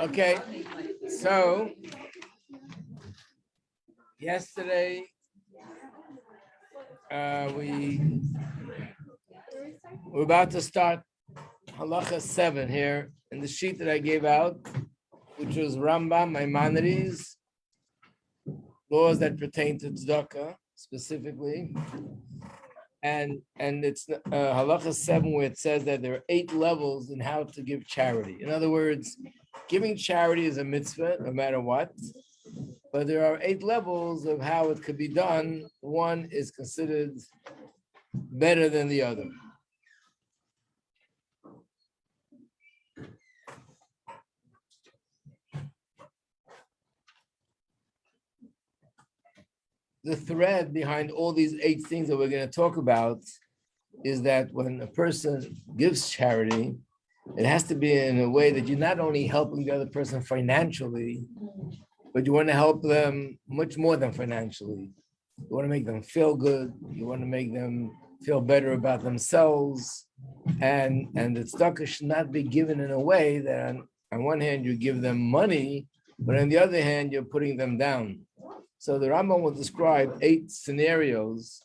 Okay, so yesterday we're about to start halacha 7 here in the sheet that I gave out, which was Rambam Maimonides, laws that pertain to tzedakah specifically, and it's halacha 7 where it says that there are 8 levels in how to give charity. In other words, giving charity is a mitzvah no matter what, but there are 8 levels of how it could be done. One is considered better than the other. The thread behind all these 8 things that we're going to talk about is that when a person gives charity, it has to be in a way that you're not only helping the other person financially, but you want to help them much more than financially. You want to make them feel good. You want to make them feel better about themselves. And the tzedakah should not be given in a way that on one hand you give them money, but on the other hand you're putting them down. So the Rambam will describe 8 scenarios,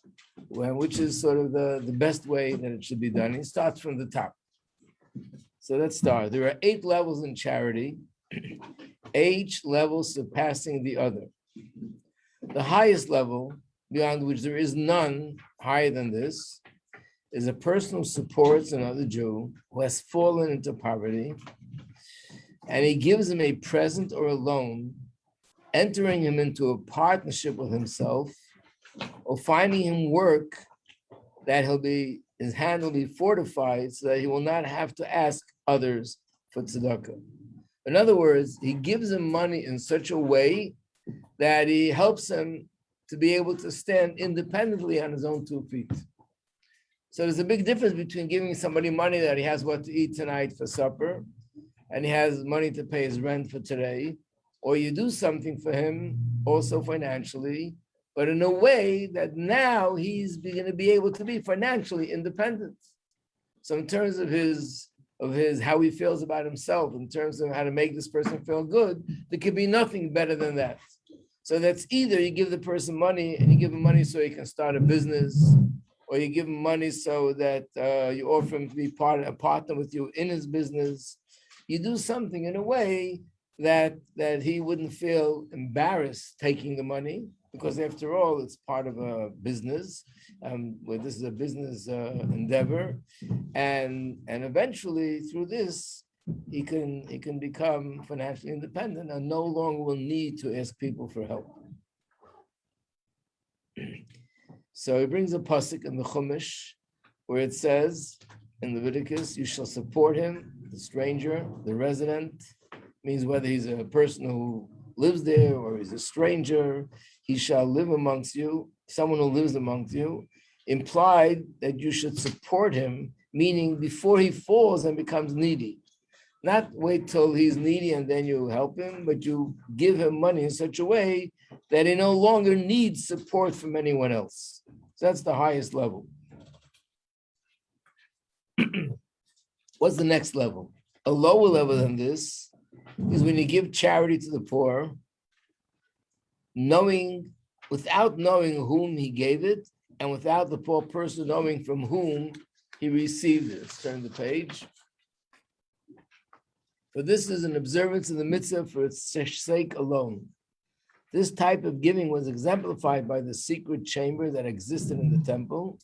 which is sort of the best way that it should be done. He starts from the top. So let's start. There are 8 levels in charity, each level surpassing the other. The highest level, beyond which there is none higher than this, is a person who supports another Jew who has fallen into poverty, and he gives him a present or a loan, entering him into a partnership with himself, or finding him work that his hand will be fortified so that he will not have to ask others for tzedakah. In other words, he gives him money in such a way that he helps him to be able to stand independently on his own 2 feet. So there's a big difference between giving somebody money that he has what to eat tonight for supper, and he has money to pay his rent for today, or you do something for him also financially, but in a way that now he's going to be able to be financially independent. So in terms of his how he feels about himself, in terms of how to make this person feel good, there could be nothing better than that. So that's either you give the person money and you give him money so he can start a business, or you give him money so that you offer him to be a partner with you in his business. You do something in a way that he wouldn't feel embarrassed taking the money, because after all, it's part of a business, where this is a business endeavor, and eventually through this, he can become financially independent and no longer will need to ask people for help. So he brings a pasuk in the Chumash where it says in Leviticus, you shall support him, the stranger, the resident, means whether he's a person who lives there or he's a stranger, he shall live amongst you, someone who lives amongst you, implied that you should support him, meaning before he falls and becomes needy. Not wait till he's needy and then you help him, but you give him money in such a way that he no longer needs support from anyone else. So that's the highest level. What's the next level? A lower level than this is when you give charity to the poor, without knowing whom he gave it, and without the poor person knowing from whom he received it. Let's turn the page. For this is an observance of the mitzvah for its sake alone. This type of giving was exemplified by the secret chamber that existed in the temple.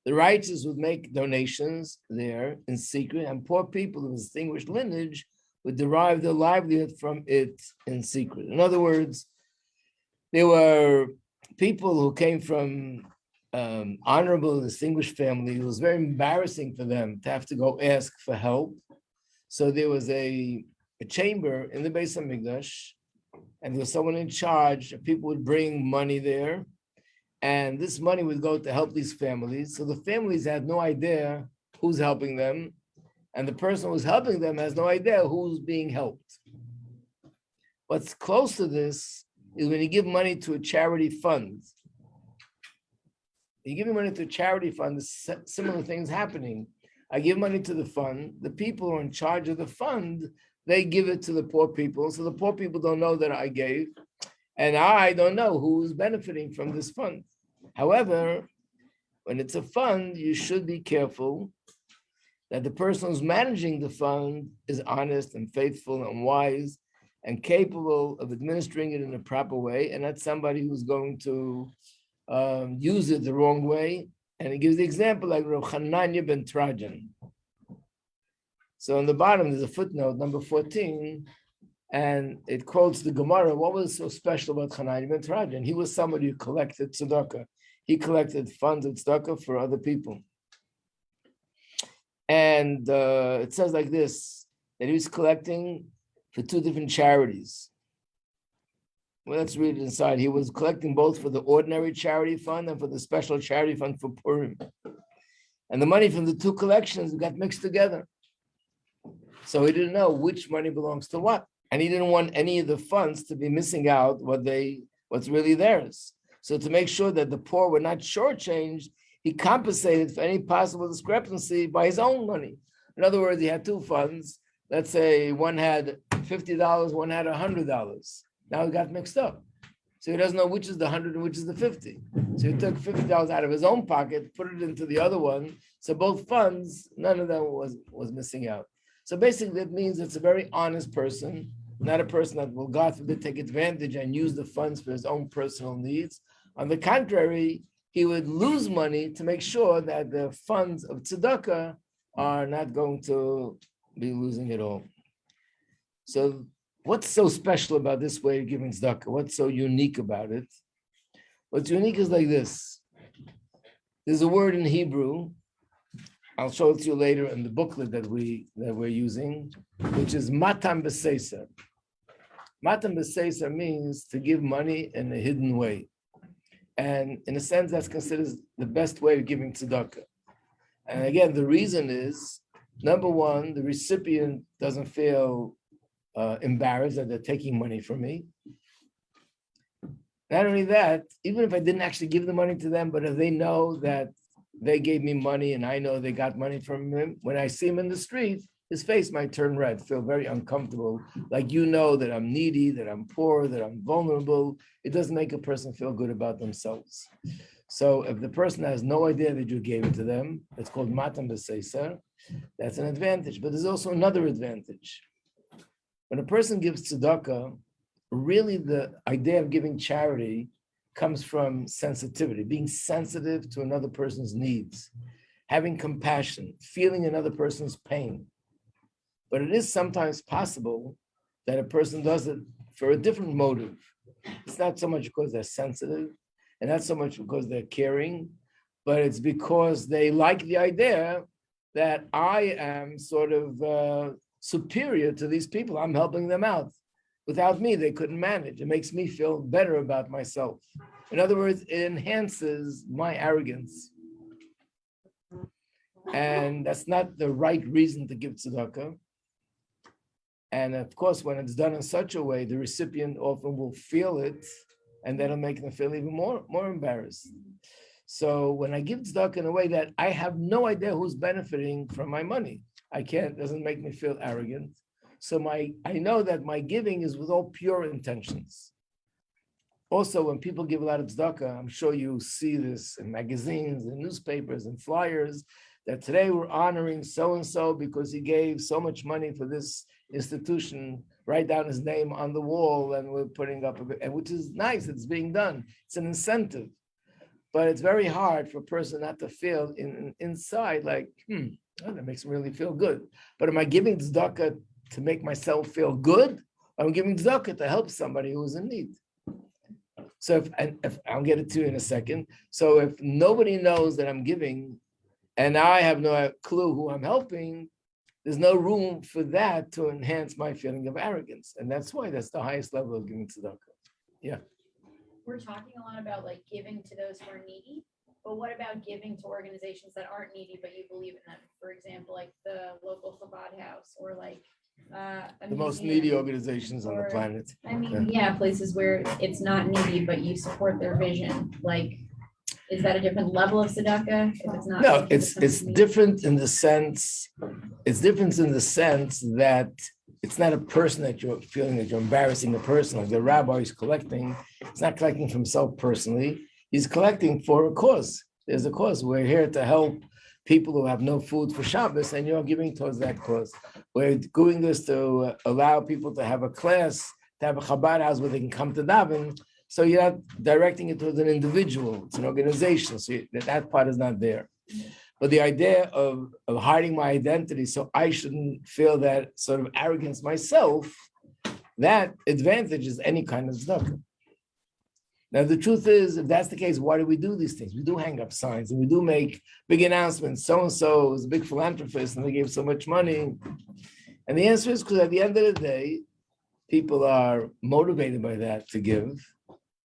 The righteous would make donations there in secret, and poor people of distinguished lineage would derive their livelihood from it in secret. In other words, there were people who came from honorable, distinguished family. It was very embarrassing for them to have to go ask for help. So there was a chamber in the Beis HaMikdash, and there was someone in charge. People would bring money there, and this money would go to help these families. So the families had no idea who's helping them, and the person who's helping them has no idea who's being helped. What's close to this is when you give money to a charity fund. You give money to a charity fund, similar things happening. I give money to the fund. The people who are in charge of the fund, they give it to the poor people. So the poor people don't know that I gave, and I don't know who's benefiting from this fund. However, when it's a fund, you should be careful that the person who's managing the fund is honest and faithful and wise and capable of administering it in a proper way, and not somebody who's going to use it the wrong way. And it gives the example like Rav Hananya ben Trajan. So on the bottom, there's a footnote, number 14, and it quotes the Gemara. What was so special about Hananya ben Trajan? He was somebody who collected tzedakah. He collected funds of tzedakah for other people. And it says like this, that he was collecting for two different charities. Well, let's read it inside. He was collecting both for the ordinary charity fund and for the special charity fund for Purim. And the money from the two collections got mixed together. So he didn't know which money belongs to what. And he didn't want any of the funds to be missing out what's really theirs. So to make sure that the poor were not shortchanged, he compensated for any possible discrepancy by his own money. In other words, he had two funds. Let's say one had $50, one had $100. Now it got mixed up. So he doesn't know which is the 100 and which is the 50. So he took $50 out of his own pocket, put it into the other one. So both funds, none of them was missing out. So basically it means it's a very honest person, not a person that will, God forbid, take advantage and use the funds for his own personal needs. On the contrary, he would lose money to make sure that the funds of tzedakah are not going to be losing it all. So what's so special about this way of giving tzedakah? What's so unique about it? What's unique is like this. There's a word in Hebrew, I'll show it to you later in the booklet that we're using, which is matam b'seisa. Matam b'seisa means to give money in a hidden way. And in a sense, that's considered the best way of giving tzedakah. And again, the reason is, number one, the recipient doesn't feel embarrassed that they're taking money from me. Not only that, even if I didn't actually give the money to them, but if they know that they gave me money and I know they got money from him, when I see him in the street, his face might turn red, feel very uncomfortable, like you know that I'm needy, that I'm poor, that I'm vulnerable. It doesn't make a person feel good about themselves. So if the person has no idea that you gave it to them, it's called matam b'seisa, that's an advantage. But there's also another advantage. When a person gives tzedakah, really the idea of giving charity comes from sensitivity, being sensitive to another person's needs, having compassion, feeling another person's pain. But it is sometimes possible that a person does it for a different motive. It's not so much because they're sensitive and not so much because they're caring, but it's because they like the idea that I am sort of superior to these people. I'm helping them out. Without me, they couldn't manage. It makes me feel better about myself. In other words, it enhances my arrogance. And that's not the right reason to give tzedakah. And of course, when it's done in such a way, the recipient often will feel it, and that'll make them feel even more embarrassed. So when I give tzedakah in a way that I have no idea who's benefiting from my money, doesn't make me feel arrogant. So I know that my giving is with all pure intentions. Also, when people give a lot of tzedakah, I'm sure you see this in magazines and newspapers and flyers, that today we're honoring so-and-so because he gave so much money for this institution, write down his name on the wall, and we're putting up, which is nice, it's being done. It's an incentive. But it's very hard for a person not to feel inside like, that makes me really feel good. But am I giving tzedakah to make myself feel good? I'm giving tzedakah to help somebody who's in need. So if I'll get it to you in a second. So if nobody knows that I'm giving and I have no clue who I'm helping, there's no room for that to enhance my feeling of arrogance. And that's why that's the highest level of giving tzedakah. Yeah. We're talking a lot about like giving to those who are needy, but what about giving to organizations that aren't needy, but you believe in them? For example, like the local Chabad house or like the most needy organizations on the planet. I mean, yeah, places where it's not needy, but you support their vision. Like, Is that a different level of tzedakah if it's not? No, something it's that someone needs? different in the sense, that it's not a person that you're feeling that you're embarrassing a person. Like the rabbi is collecting, it's not collecting for himself personally. He's collecting for a cause. There's a cause. We're here to help people who have no food for Shabbos, and you're giving towards that cause. We're doing this to allow people to have a class, to have a Chabad house where they can come to daven. So you're not directing it towards an individual, it's an organization. So that part is not there. But the idea of hiding my identity so I shouldn't feel that sort of arrogance myself, that advantage is any kind of tzedakah. Now, the truth is, if that's the case, why do we do these things? We do hang up signs and we do make big announcements. So-and-so is a big philanthropist and they gave so much money. And the answer is because at the end of the day, people are motivated by that to give.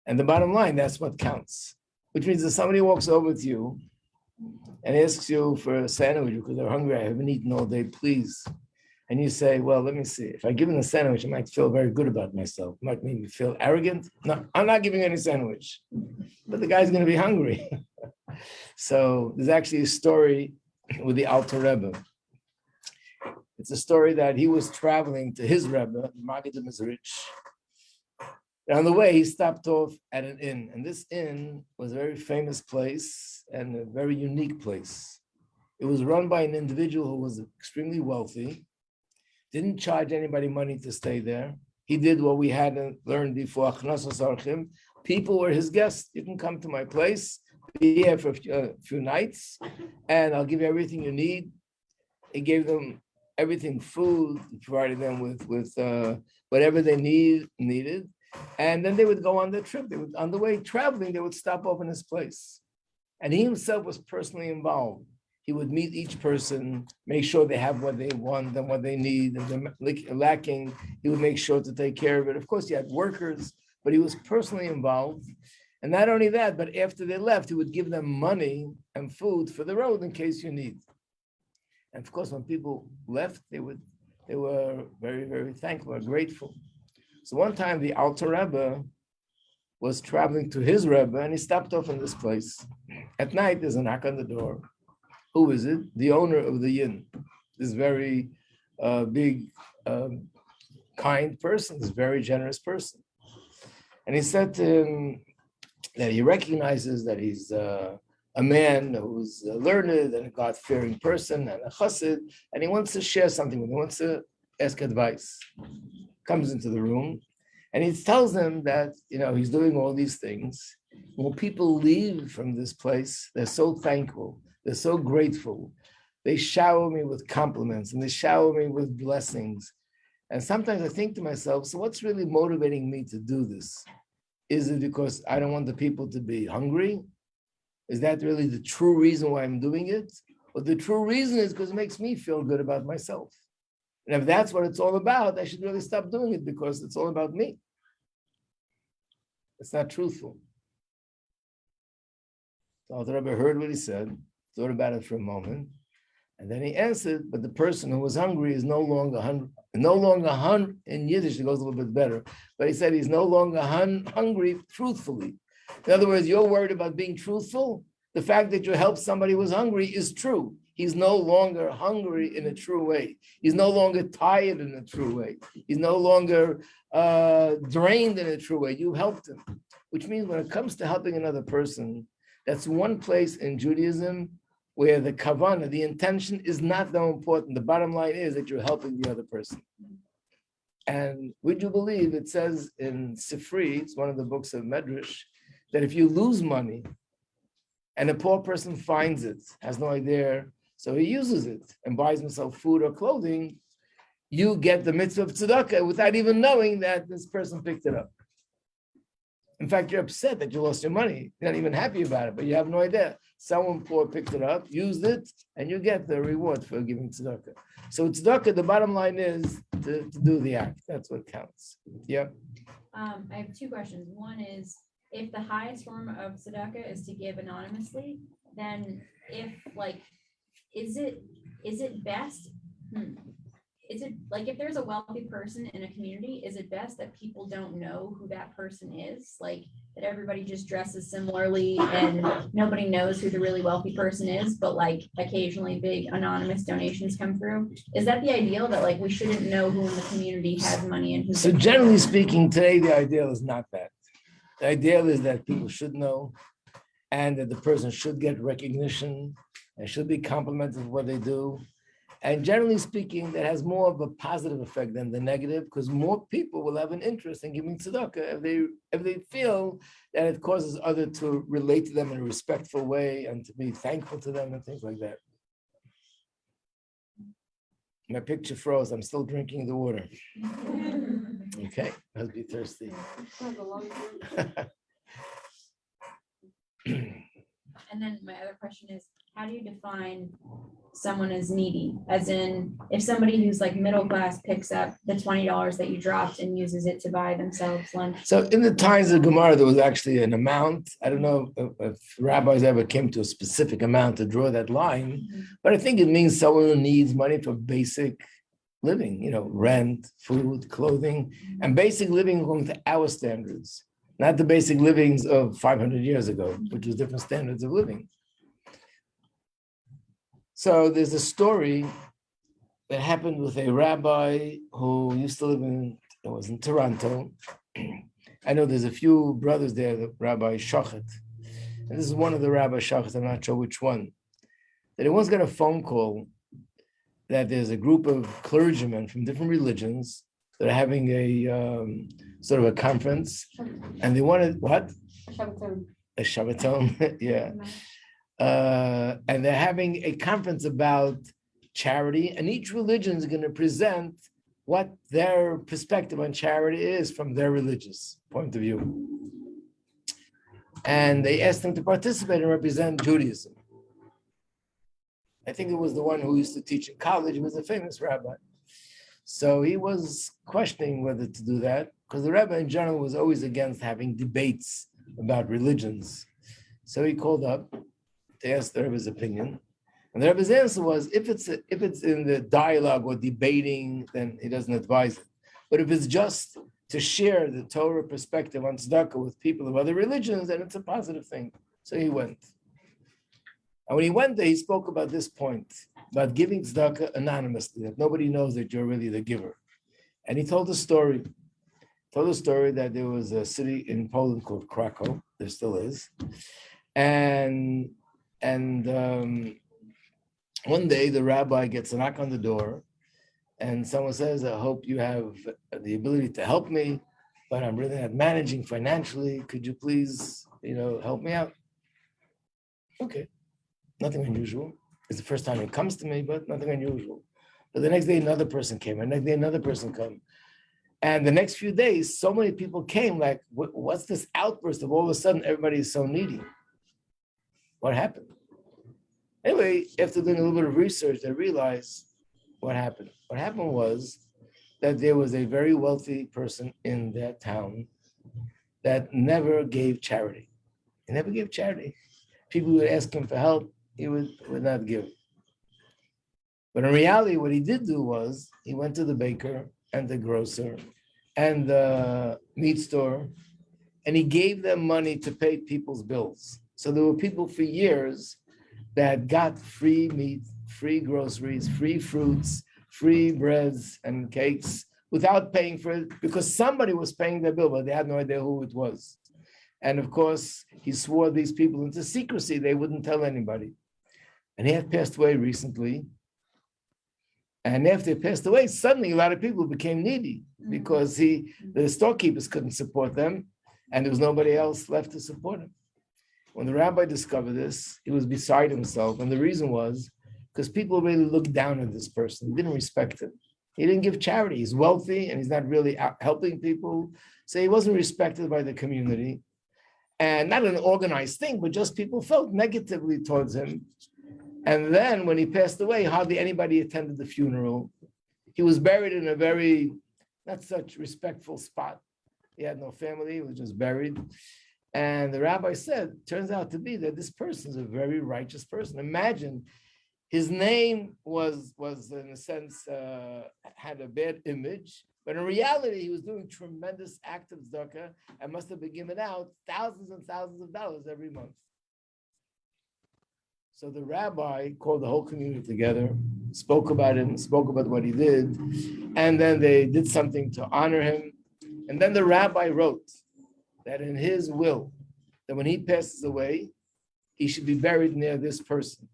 And the bottom line, that's what counts. Which means if somebody walks over to you and asks you for a sandwich because they're hungry, I haven't eaten all day, please. And you say, well, let me see. If I give them a sandwich, I might feel very good about myself. It might make me feel arrogant. No, I'm not giving any sandwich. But the guy's going to be hungry. So there's actually a story with the Alter Rebbe. It's a story that he was traveling to his Rebbe, Maggid Mizrich. And on the way, he stopped off at an inn. And this inn was a very famous place and a very unique place. It was run by an individual who was extremely wealthy, didn't charge anybody money to stay there. He did what we hadn't learned before. People were his guests. You can come to my place, be here for a few nights, and I'll give you everything you need. He gave them everything, food, he provided them with whatever they needed. And then they would go on their trip. They would, on the way traveling, they would stop off in his place. And he himself was personally involved. He would meet each person, make sure they have what they want and what they need, and they're lacking, he would make sure to take care of it. Of course, he had workers, but he was personally involved. And not only that, but after they left, he would give them money and food for the road in case you need. And of course, when people left, they were very, very thankful and grateful. So one time the Alter Rebbe was traveling to his Rebbe and he stopped off in this place. At night, there's a knock on the door. Who is it? The owner of the inn. This very big, kind person, this very generous person. And he said to him that he recognizes that he's a man who's learned and a God-fearing person and a chassid, and he wants to share something with him, he wants to ask advice. Comes into the room and he tells them that, he's doing all these things. When people leave from this place, they're so thankful, they're so grateful. They shower me with compliments and they shower me with blessings. And sometimes I think to myself, so what's really motivating me to do this? Is it because I don't want the people to be hungry? Is that really the true reason why I'm doing it? Or the true reason is because it makes me feel good about myself. And if that's what it's all about, I should really stop doing it because it's all about me. It's not truthful. So the Rebbe heard what he said, thought about it for a moment, and then he answered, but the person who was hungry is no longer hungry. In Yiddish, it goes a little bit better, but he said he's no longer hungry truthfully. In other words, you're worried about being truthful. The fact that you helped somebody who was hungry is true. He's no longer hungry in a true way. He's no longer tired in a true way. He's no longer drained in a true way. You helped him, which means when it comes to helping another person, that's one place in Judaism where the kavanah, the intention, is not that important. The bottom line is that you're helping the other person. And would you believe it says in Sifri, it's one of the books of Medrash, that if you lose money and a poor person finds it, has no idea, so he uses it and buys himself food or clothing, you get the mitzvah of tzedakah without even knowing that this person picked it up. In fact, you're upset that you lost your money. You're not even happy about it, but you have no idea. Someone poor picked it up, used it, and you get the reward for giving tzedakah. So tzedakah, the bottom line is to do the act. That's what counts. Yeah. I have two questions. One is, if the highest form of tzedakah is to give anonymously, then is it best is it like if there's a wealthy person in a community, is it best that people don't know who that person is? Like that everybody just dresses similarly and nobody knows who the really wealthy person is, but like occasionally big anonymous donations come through? Is that the ideal, that like we shouldn't know who in the community has money and who? So generally speaking, today the ideal is not that. The ideal is that people should know, and that the person should get recognition and should be complimented for what they do. And generally speaking, that has more of a positive effect than the negative, because more people will have an interest in giving tzedakah if they feel that it causes others to relate to them in a respectful way and to be thankful to them and things like that. My picture froze. I'm still drinking the water. Okay, must be thirsty. And then my other question is, how do you define someone as needy? As in, if somebody who's like middle class picks up the $20 that you dropped and uses it to buy themselves lunch. So in the times of Gemara, there was actually an amount. I don't know if rabbis ever came to a specific amount to draw that line, but I think it means someone who needs money for basic living, rent, food, clothing, and basic living according to our standards, not the basic livings of 500 years ago, which was different standards of living. So there's a story that happened with a rabbi who used to live in Toronto. I know there's a few brothers there, the Rabbi Shochet. And this is one of the Rabbi Shochet, I'm not sure which one. That he once got a phone call that there's a group of clergymen from different religions that are having a sort of a conference. And they wanted, what? A Shabbaton, yeah. And they're having a conference about charity, and each religion is going to present what their perspective on charity is from their religious point of view. And they asked them to participate and represent Judaism. I think it was the one who used to teach in college. He was a famous rabbi. So he was questioning whether to do that, because the rabbi in general was always against having debates about religions. So he called up to ask the Rebbe's opinion. And the Rebbe's answer was, if it's in the dialogue or debating, then he doesn't advise it. But if it's just to share the Torah perspective on tzedakah with people of other religions, then it's a positive thing. So he went. And when he went there, he spoke about this point, about giving tzedakah anonymously, that nobody knows that you're really the giver. And he told a story. That there was a city in Poland called Krakow. There still is. And one day the rabbi gets a knock on the door, and someone says, I hope you have the ability to help me, but I'm really not managing financially. Could you please, help me out? Okay, nothing unusual. It's the first time it comes to me, but nothing unusual. But the next day, another person came, and the next day, another person came. And the next few days, so many people came, like, what's this outburst of all of a sudden everybody is so needy? What happened? Anyway, after doing a little bit of research, I realized what happened. What happened was that there was a very wealthy person in that town that never gave charity. He never gave charity. People would ask him for help, he would not give. But in reality, what he did do was, he went to the baker and the grocer and the meat store, and he gave them money to pay people's bills. So there were people for years that got free meat, free groceries, free fruits, free breads and cakes without paying for it, because somebody was paying their bill, but they had no idea who it was. And of course, he swore these people into secrecy. They wouldn't tell anybody. And he had passed away recently. And after he passed away, suddenly a lot of people became needy because the storekeepers couldn't support them, and there was nobody else left to support him. When the rabbi discovered this, he was beside himself. And the reason was because people really looked down at this person. They didn't respect him. He didn't give charity. He's wealthy and he's not really out helping people. So he wasn't respected by the community. And not an organized thing, but just people felt negatively towards him. And then when he passed away, hardly anybody attended the funeral. He was buried in a very, not such respectful spot. He had no family, he was just buried. And the rabbi said, turns out to be that this person is a very righteous person. Imagine His name was in a sense, had a bad image, but in reality, he was doing tremendous acts of tzedakah and must have been giving out thousands and thousands of dollars every month. So the rabbi called the whole community together, spoke about him, spoke about what he did, and then they did something to honor him. And then the rabbi wrote that in his will, that when he passes away, he should be buried near this person.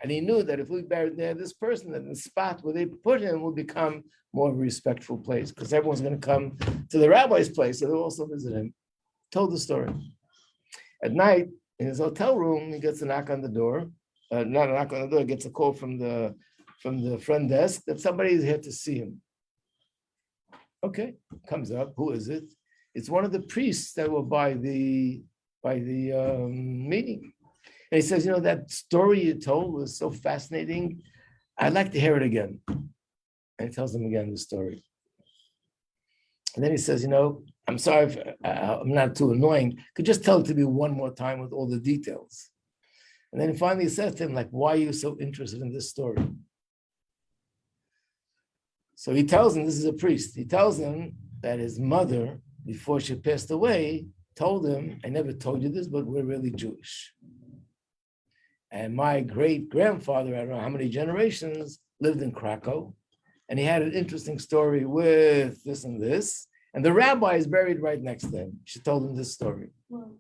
And he knew that if we buried near this person, then the spot where they put him will become more of a respectful place, because everyone's going to come to the rabbi's place, so they'll also visit him. Told the story. At night, in his hotel room, he gets a knock on the door. Not a knock on the door, he gets a call from the front desk that somebody is here to see him. Okay, comes up. Who is it? It's one of the priests that were by the meeting. And he says, that story you told was so fascinating. I'd like to hear it again. And he tells them again the story. And then he says, I'm sorry if I'm not too annoying. Could just tell it to me one more time with all the details. And then he finally says to him, why are you so interested in this story? So he tells him, this is a priest. He tells him that his mother, before she passed away, told him, I never told you this, but we're really Jewish. And my great-grandfather, I don't know how many generations, lived in Krakow. And he had an interesting story with this and this. And the rabbi is buried right next to him. She told him this story. Wow.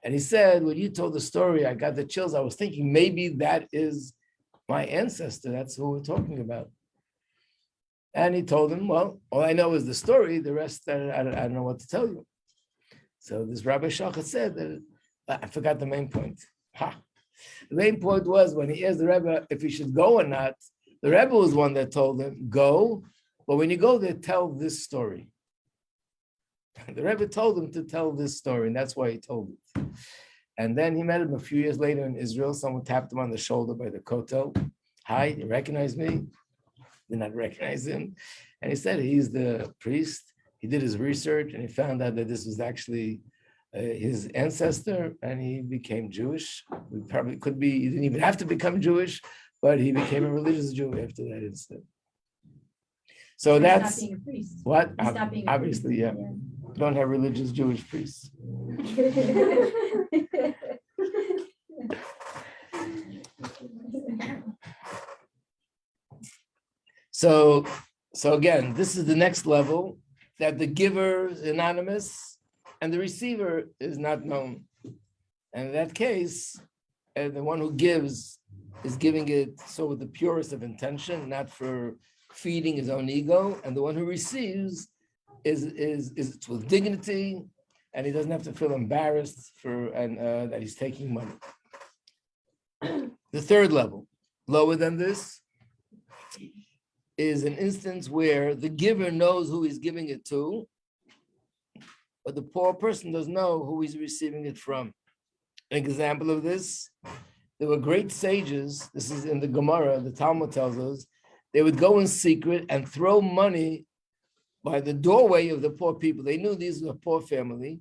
And he said, when you told the story, I got the chills. I was thinking maybe that is my ancestor. That's who we're talking about. And he told him, well, all I know is the story. The rest, I don't know what to tell you. So this Rabbi Shachat said that, I forgot the main point. The main point was when he asked the Rebbe if he should go or not, the Rebbe was one that told him, go, but when you go there, tell this story. The Rebbe told him to tell this story, and that's why he told it. And then he met him a few years later in Israel. Someone tapped him on the shoulder by the kotel. Hi, you recognize me? Did not recognize him. And he said he's the priest. He did his research, and he found out that this was actually his ancestor, and he became Jewish. We probably could be, he didn't even have to become Jewish, but he became a religious Jew after that incident. So that's being a priest. What? Obviously, yeah. You don't have religious Jewish priests. So again, this is the next level, that the giver is anonymous and the receiver is not known. And in that case, the one who gives is giving it so with the purest of intention, not for feeding his own ego. And the one who receives is with dignity, and he doesn't have to feel embarrassed that he's taking money. The third level, lower than this, is an instance where the giver knows who he's giving it to, but the poor person doesn't know who he's receiving it from. An example of this, there were great sages, this is in the Gemara, the Talmud tells us, they would go in secret and throw money by the doorway of the poor people. They knew these were a poor family.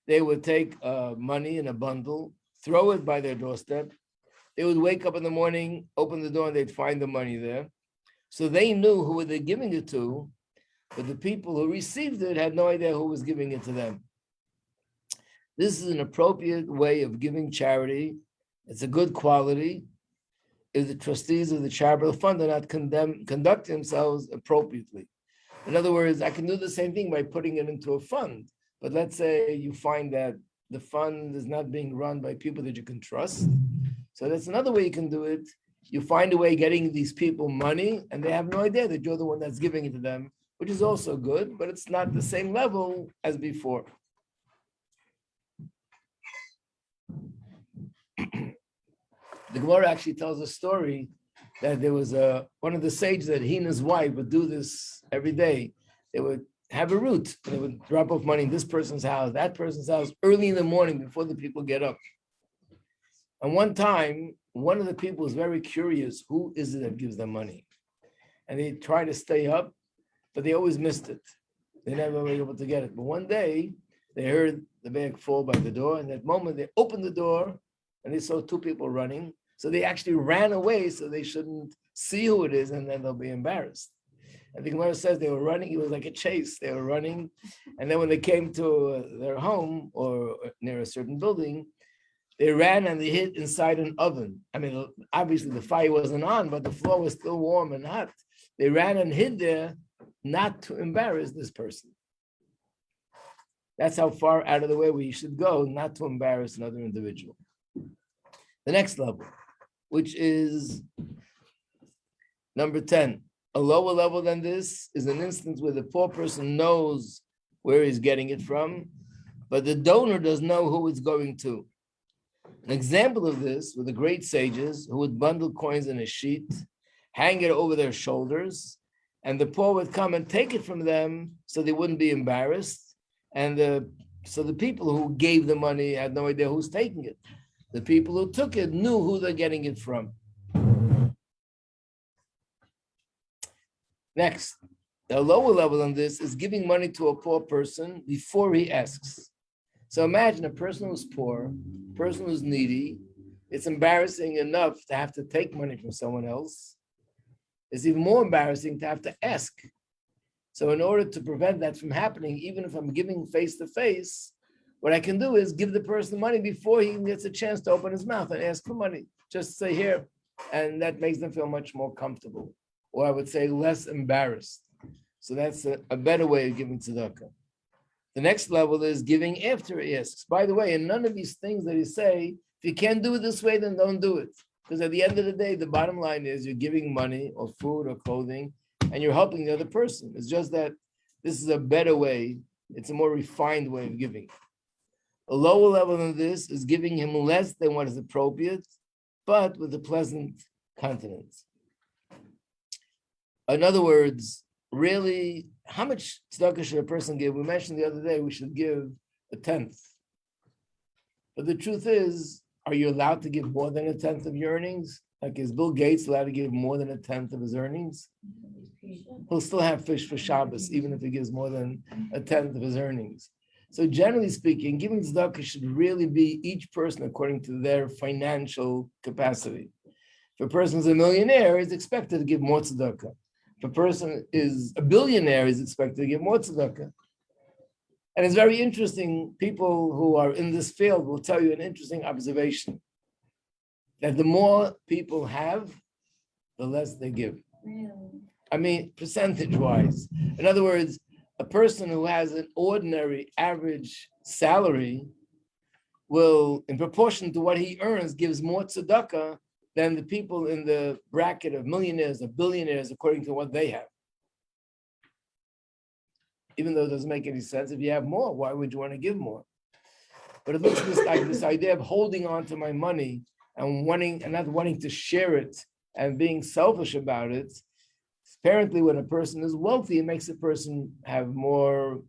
They would take money in a bundle, throw it by their doorstep. They would wake up in the morning, open the door, and they'd find the money there. So they knew who they're giving it to, but the people who received it had no idea who was giving it to them. This is an appropriate way of giving charity. It's a good quality if the trustees of the charitable fund do not conduct themselves appropriately. In other words, I can do the same thing by putting it into a fund. But let's say you find that the fund is not being run by people that you can trust. So that's another way you can do it. You find a way of getting these people money, and they have no idea that you're the one that's giving it to them, which is also good, but it's not the same level as before. The Gemara actually tells a story that there was one of the sages that he and his wife would do this every day. They would have a route. They would drop off money in this person's house, that person's house, early in the morning before the people get up. And one time, one of the people was very curious, who is it that gives them money? And they tried to stay up, but they always missed it. They never were able to get it. But one day, they heard the bag fall by the door. And at that moment, they opened the door, and they saw two people running. So they actually ran away so they shouldn't see who it is, and then they'll be embarrassed. I think Gemara says they were running. It was like a chase. They were running, and then when they came to their home or near a certain building, they ran and they hid inside an oven. I mean, obviously the fire wasn't on, but the floor was still warm and hot. They ran and hid there, not to embarrass this person. That's how far out of the way we should go, not to embarrass another individual. The next level, which is number 10. A lower level than this is an instance where the poor person knows where he's getting it from, but the donor doesn't know who it's going to. An example of this were the great sages who would bundle coins in a sheet, hang it over their shoulders, and the poor would come and take it from them so they wouldn't be embarrassed. And so the people who gave the money had no idea who's taking it. The people who took it knew who they're getting it from. Next, the lower level on this is giving money to a poor person before he asks. So imagine a person who's poor, a person who's needy. It's embarrassing enough to have to take money from someone else. It's even more embarrassing to have to ask. So in order to prevent that from happening, even if I'm giving face to face, what I can do is give the person money before he gets a chance to open his mouth and ask for money. Just say here, and that makes them feel much more comfortable, or I would say less embarrassed. So that's a better way of giving tzedakah. The next level is giving after he asks. By the way, in none of these things that you say, if you can't do it this way, then don't do it. Because at the end of the day, the bottom line is you're giving money or food or clothing, and you're helping the other person. It's just that this is a better way. It's a more refined way of giving. A lower level than this is giving him less than what is appropriate, but with a pleasant countenance. In other words, really, how much tzedakah should a person give? We mentioned the other day we should give 1/10. But the truth is, are you allowed to give more than 1/10 of your earnings? Like, is Bill Gates allowed to give more than 1/10 of his earnings? He'll still have fish for Shabbos, even if he gives more than 1/10 of his earnings. So generally speaking, giving tzedakah should really be each person according to their financial capacity. If a person is a millionaire, he's expected to give more tzedakah. If a person is a billionaire, he's expected to give more tzedakah. And it's very interesting, people who are in this field will tell you an interesting observation, that the more people have, the less they give. Really? I mean, percentage-wise. In other words, a person who has an ordinary average salary will, in proportion to what he earns, gives more tzedakah than the people in the bracket of millionaires or billionaires according to what they have. Even though it doesn't make any sense, if you have more, why would you want to give more? But it looks like this idea of holding on to my money and not wanting to share it and being selfish about it. Apparently, when a person is wealthy, it makes a person have more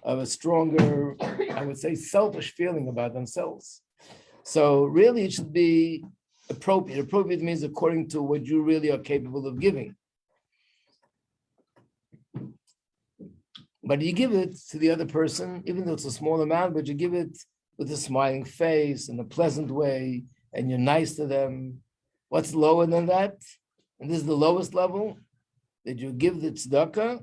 of a stronger, I would say, selfish feeling about themselves. So really, it should be appropriate. Appropriate means according to what you really are capable of giving. But you give it to the other person, even though it's a small amount, but you give it with a smiling face, in a pleasant way, and you're nice to them. What's lower than that? And this is the lowest level, that you give the tzedakah,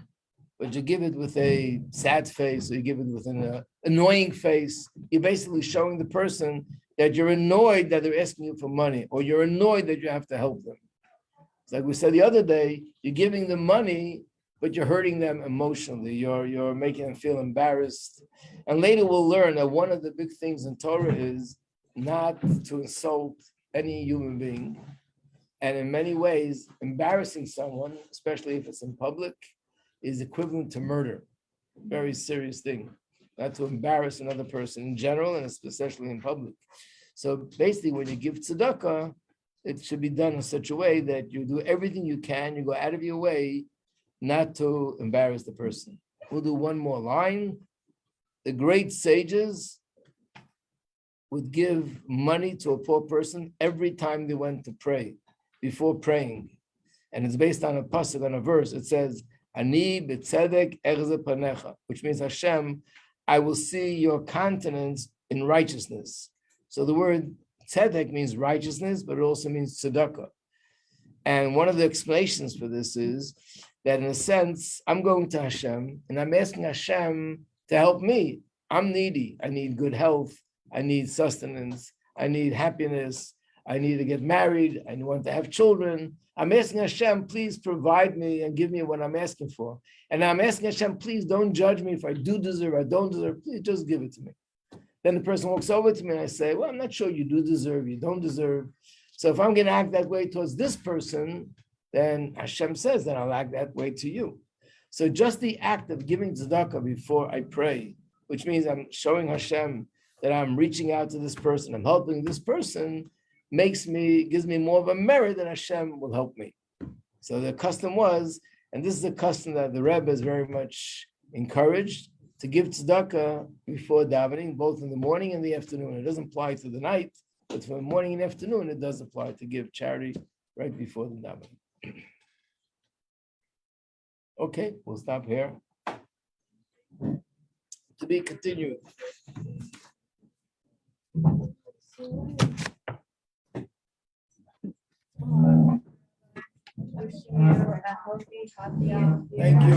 but you give it with a sad face, or you give it with an annoying face. You're basically showing the person that you're annoyed that they're asking you for money, or you're annoyed that you have to help them. It's like we said the other day, you're giving them money, but you're hurting them emotionally. You're making them feel embarrassed. And later we'll learn that one of the big things in Torah is not to insult any human being. And in many ways, embarrassing someone, especially if it's in public, is equivalent to murder. Very serious thing. Not to embarrass another person in general, and especially in public. So basically, when you give tzedakah, it should be done in such a way that you do everything you can, you go out of your way not to embarrass the person. We'll do one more line. The great sages would give money to a poor person every time they went to pray, before praying. And it's based on a pasuk, on a verse. It says, Ani b'tzedek erze panecha, which means, Hashem, I will see your countenance in righteousness. So the word tzedek means righteousness, but it also means tzedakah. And one of the explanations for this is that in a sense, I'm going to Hashem and I'm asking Hashem to help me. I'm needy. I need good health. I need sustenance. I need happiness. I need to get married. I want to have children. I'm asking Hashem, please provide me and give me what I'm asking for. And I'm asking Hashem, please don't judge me if I do deserve, I don't deserve. Please just give it to me. Then the person walks over to me and I say, well, I'm not sure you do deserve, you don't deserve. So if I'm going to act that way towards this person, then Hashem says that I'll act that way to you. So just the act of giving tzedakah before I pray, which means I'm showing Hashem that I'm reaching out to this person, I'm helping this person, gives me more of a merit that Hashem will help me. So the custom was, and this is a custom that the Rebbe is very much encouraged, to give tzedakah before davening, both in the morning and the afternoon. It doesn't apply to the night, but for the morning and afternoon, it does apply to give charity right before the davening. Okay, we'll stop here. To be continued. Thank you.